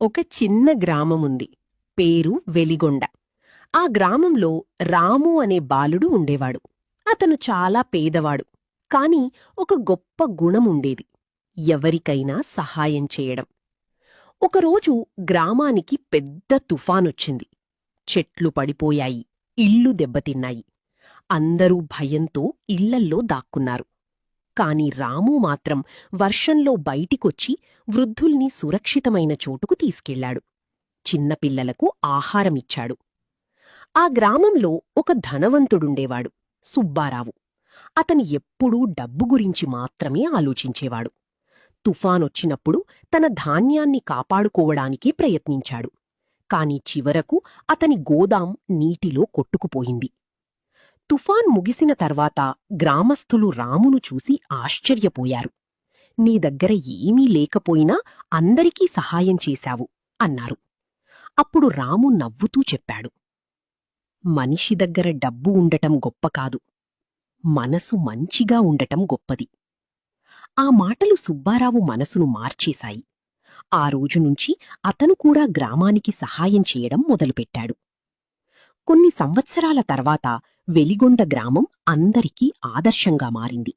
ఒక చిన్న గ్రామముంది. పేరు వెలిగొండ. ఆ గ్రామంలో రాము అనే బాలుడు ఉండేవాడు. అతను చాలా పేదవాడు. కాని ఒక గొప్ప గుణముండేది. ఎవరికైనా సహాయం చేయడం. ఒకరోజు గ్రామానికి పెద్ద తుఫానొచ్చింది. చెట్లు పడిపోయాయి. ఇళ్ళు దెబ్బతిన్నాయి. అందరూ భయంతో ఇళ్లల్లో దాక్కున్నారు. కాని రాము మాత్రం వర్షంలో బయటికొచ్చి వృద్ధుల్ని సురక్షితమైన చోటుకు తీసుకెళ్లాడు. చిన్నపిల్లలకు ఆహారమిచ్చాడు. ఆ గ్రామంలో ఒక ధనవంతుడుండేవాడు, సుబ్బారావు. అతని ఎప్పుడూ డబ్బు గురించి మాత్రమే ఆలోచించేవాడు. తుఫానొచ్చినప్పుడు తన ధాన్యాన్ని కాపాడుకోవడానికి ప్రయత్నించాడు. కాని చివరకు అతని గోదాం నీటిలో కొట్టుకుపోయింది. తుఫాన్ ముగిసిన తర్వాత గ్రామస్థులు రామును చూసి ఆశ్చర్యపోయారు. నీ దగ్గర ఏమీ లేకపోయినా అందరికీ సహాయం చేశావు అన్నారు. అప్పుడు రాము నవ్వుతూ చెప్పాడు, మనిషి దగ్గర డబ్బు ఉండటం గొప్ప కాదు, మనసు మంచిగా ఉండటం గొప్పది. ఆ మాటలు సుబ్బారావు మనసును మార్చేశాయి. ఆ రోజునుంచి అతను కూడా గ్రామానికి సహాయం చేయడం మొదలుపెట్టాడు. కొన్ని సంవత్సరాల తర్వాత వెలిగొండ గ్రామం అందరికీ ఆదర్శంగా మారింది.